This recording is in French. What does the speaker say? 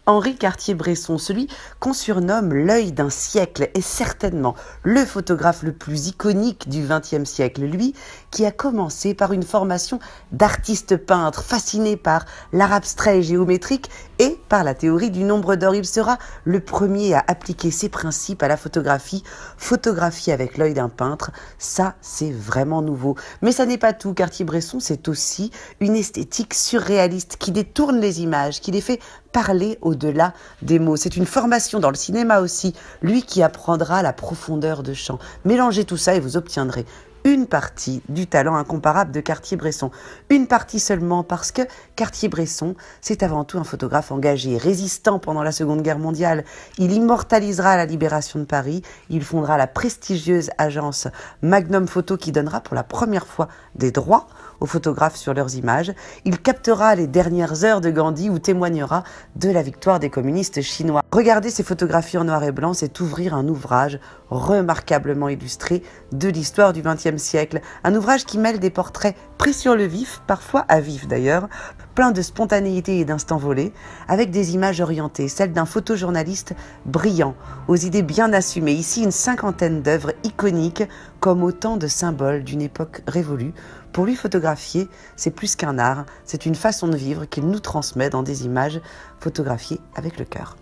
Henri Cartier-Bresson, celui qu'on surnomme l'œil d'un siècle, est certainement le photographe le plus iconique du XXe siècle. Lui qui a commencé par une formation d'artiste peintre, fasciné par l'art abstrait et géométrique et par la théorie du nombre d'or. Il sera le premier à appliquer ces principes à la photographie. Photographier avec l'œil d'un peintre, ça c'est vraiment nouveau. Mais ça n'est pas tout. Cartier-Bresson, c'est aussi une esthétique surréaliste qui détourne les images, qui les fait parler au-delà des mots. C'est une formation dans le cinéma aussi, lui qui apprendra la profondeur de champ. Mélangez tout ça et vous obtiendrez une partie du talent incomparable de Cartier-Bresson. Une partie seulement parce que Cartier-Bresson, c'est avant tout un photographe engagé, résistant pendant la Seconde Guerre mondiale. Il immortalisera la libération de Paris, il fondera la prestigieuse agence Magnum Photo qui donnera pour la première fois des droits aux photographes sur leurs images. Il captera les dernières heures de Gandhi ou témoignera de la victoire des communistes chinois. Regarder ces photographies en noir et blanc, c'est ouvrir un ouvrage remarquablement illustré de l'histoire du XXe siècle. Un ouvrage qui mêle des portraits pris sur le vif, parfois à vif d'ailleurs, plein de spontanéité et d'instants volés, avec des images orientées, celles d'un photojournaliste brillant, aux idées bien assumées. Ici, une cinquantaine d'œuvres iconiques, comme autant de symboles d'une époque révolue. Pour lui, photographier, c'est plus qu'un art, c'est une façon de vivre qu'il nous transmet dans des images photographiées avec le cœur.